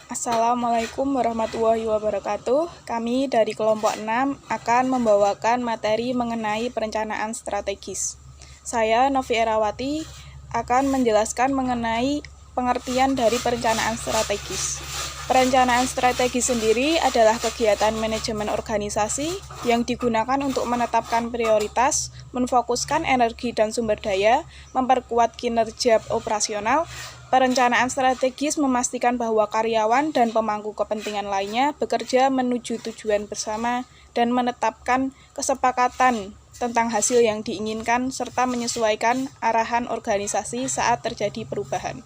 Assalamualaikum warahmatullahi wabarakatuh. Kami dari kelompok 6 akan membawakan materi mengenai perencanaan strategis. Saya Novi Erawati akan menjelaskan mengenai pengertian dari perencanaan strategis. Perencanaan strategis sendiri adalah kegiatan manajemen organisasi yang digunakan untuk menetapkan prioritas, menfokuskan energi dan sumber daya, memperkuat kinerja operasional. Perencanaan strategis memastikan bahwa karyawan dan pemangku kepentingan lainnya bekerja menuju tujuan bersama dan menetapkan kesepakatan tentang hasil yang diinginkan serta menyesuaikan arahan organisasi saat terjadi perubahan.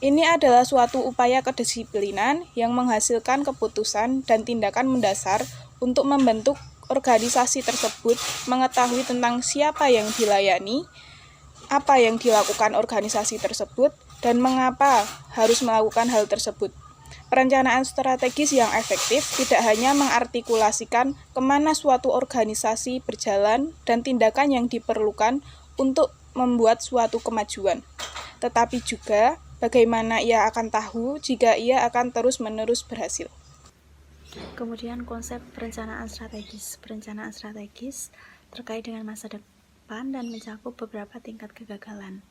Ini adalah suatu upaya kedisiplinan yang menghasilkan keputusan dan tindakan mendasar untuk membentuk organisasi tersebut, mengetahui tentang siapa yang dilayani, apa yang dilakukan organisasi tersebut, dan mengapa harus melakukan hal tersebut. Perencanaan strategis yang efektif tidak hanya mengartikulasikan kemana suatu organisasi berjalan dan tindakan yang diperlukan untuk membuat suatu kemajuan, tetapi juga bagaimana ia akan tahu jika ia akan terus-menerus berhasil. Kemudian konsep perencanaan strategis. Perencanaan strategis terkait dengan masa depan dan mencakup beberapa tingkat kegagalan.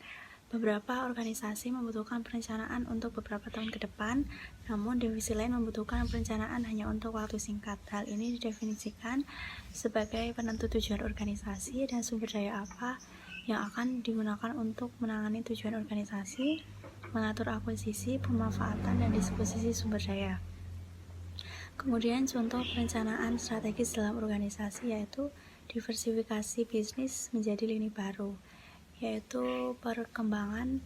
Beberapa organisasi membutuhkan perencanaan untuk beberapa tahun ke depan, namun di sisi lain membutuhkan perencanaan hanya untuk waktu singkat. Hal ini didefinisikan sebagai penentu tujuan organisasi dan sumber daya apa yang akan digunakan untuk menangani tujuan organisasi, mengatur akuisisi, pemanfaatan, dan disposisi sumber daya. Kemudian contoh perencanaan strategis dalam organisasi yaitu diversifikasi bisnis menjadi lini baru, yaitu perkembangan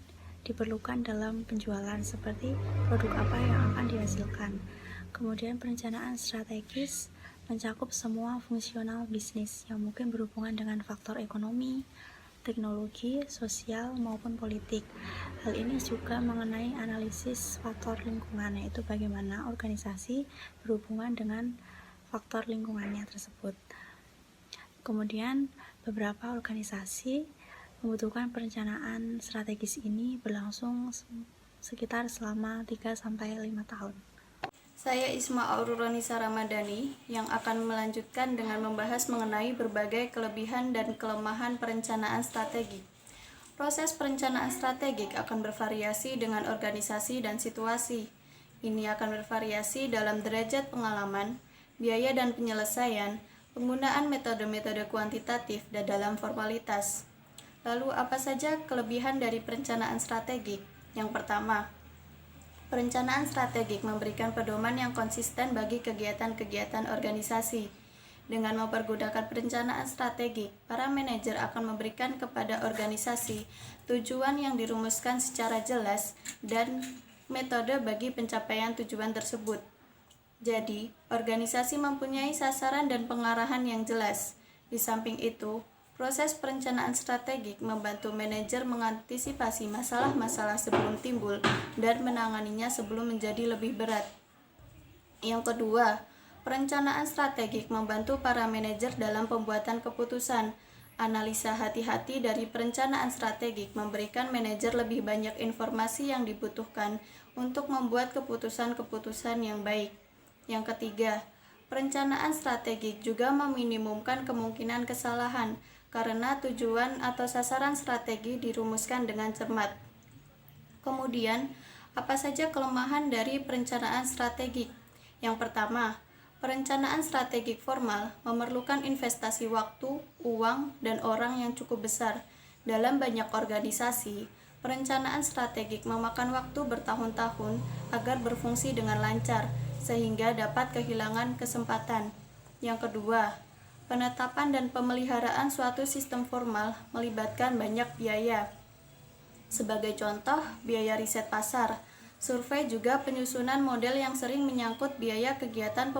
diperlukan dalam penjualan seperti produk apa yang akan dihasilkan. Kemudian perencanaan strategis mencakup semua fungsional bisnis yang mungkin berhubungan dengan faktor ekonomi, teknologi, sosial, maupun politik. Hal ini juga mengenai analisis faktor lingkungan, yaitu bagaimana organisasi berhubungan dengan faktor lingkungannya tersebut. Kemudian beberapa organisasi membutuhkan perencanaan strategis ini berlangsung sekitar selama 3-5 tahun. Saya Isma Aururonisa Ramadhani yang akan melanjutkan dengan membahas mengenai berbagai kelebihan dan kelemahan perencanaan strategik. Proses perencanaan strategik akan bervariasi dengan organisasi dan situasi. Ini akan bervariasi dalam derajat pengalaman, biaya dan penyelesaian, penggunaan metode-metode kuantitatif, dan dalam formalitas. Lalu apa saja kelebihan dari perencanaan strategik? Yang pertama, perencanaan strategik memberikan pedoman yang konsisten bagi kegiatan-kegiatan organisasi. Dengan mempergunakan perencanaan strategik, para manajer akan memberikan kepada organisasi tujuan yang dirumuskan secara jelas dan metode bagi pencapaian tujuan tersebut. Jadi, organisasi mempunyai sasaran dan pengarahan yang jelas. Di samping itu, proses perencanaan strategik membantu manajer mengantisipasi masalah-masalah sebelum timbul dan menanganinya sebelum menjadi lebih berat. Yang kedua, perencanaan strategik membantu para manajer dalam pembuatan keputusan. Analisa hati-hati dari perencanaan strategik memberikan manajer lebih banyak informasi yang dibutuhkan untuk membuat keputusan-keputusan yang baik. Yang ketiga, perencanaan strategik juga meminimumkan kemungkinan kesalahan karena tujuan atau sasaran strategi dirumuskan dengan cermat. Kemudian, apa saja kelemahan dari perencanaan strategik? Yang pertama, perencanaan strategik formal memerlukan investasi waktu, uang, dan orang yang cukup besar. Dalam banyak organisasi, perencanaan strategik memakan waktu bertahun-tahun agar berfungsi dengan lancar, sehingga dapat kehilangan kesempatan. Yang kedua, penetapan dan pemeliharaan suatu sistem formal melibatkan banyak biaya. Sebagai contoh, biaya riset pasar, survei juga penyusunan model yang sering menyangkut biaya kegiatan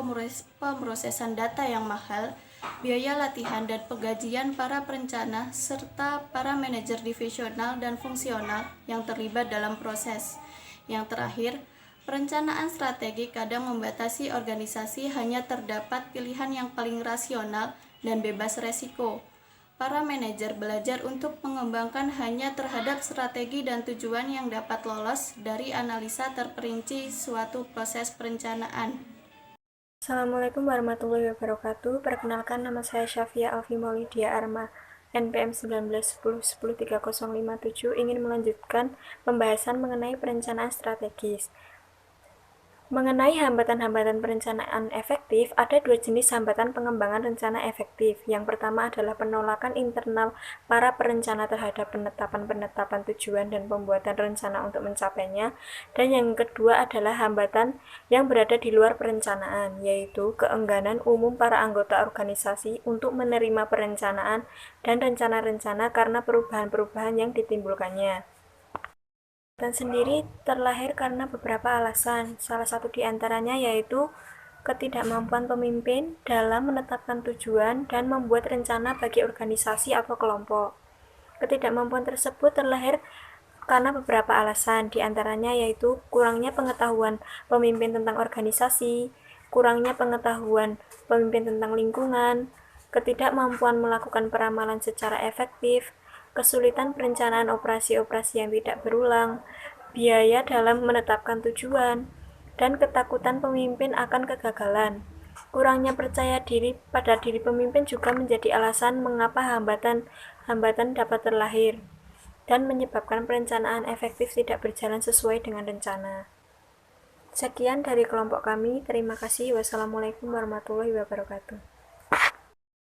pemrosesan data yang mahal, biaya latihan dan penggajian para perencana, serta para manajer divisional dan fungsional yang terlibat dalam proses. Yang terakhir, perencanaan strategi kadang membatasi organisasi hanya terdapat pilihan yang paling rasional dan bebas resiko. Para manajer belajar untuk mengembangkan hanya terhadap strategi dan tujuan yang dapat lolos dari analisa terperinci suatu proses perencanaan. Assalamualaikum warahmatullahi wabarakatuh. Perkenalkan, nama saya Syafia Alfi Maulidia Arma, NPM 1910103057, ingin melanjutkan pembahasan mengenai perencanaan strategis. Mengenai hambatan-hambatan perencanaan efektif, ada dua jenis hambatan pengembangan rencana efektif. Yang pertama adalah penolakan internal para perencana terhadap penetapan-penetapan tujuan dan pembuatan rencana untuk mencapainya. Dan yang kedua adalah hambatan yang berada di luar perencanaan, yaitu keengganan umum para anggota organisasi untuk menerima perencanaan dan rencana-rencana karena perubahan-perubahan yang ditimbulkannya. Dan sendiri terlahir karena beberapa alasan. Salah satu di antaranya yaitu ketidakmampuan pemimpin dalam menetapkan tujuan dan membuat rencana bagi organisasi atau kelompok. Ketidakmampuan tersebut terlahir karena beberapa alasan, di antaranya yaitu kurangnya pengetahuan pemimpin tentang organisasi, kurangnya pengetahuan pemimpin tentang lingkungan, ketidakmampuan melakukan peramalan secara efektif, kesulitan perencanaan operasi-operasi yang tidak berulang, biaya dalam menetapkan tujuan, dan ketakutan pemimpin akan kegagalan. Kurangnya percaya diri pada diri pemimpin juga menjadi alasan mengapa hambatan dapat terlahir dan menyebabkan perencanaan efektif tidak berjalan sesuai dengan rencana. Sekian dari kelompok kami. Terima kasih. Wassalamualaikum warahmatullahi wabarakatuh.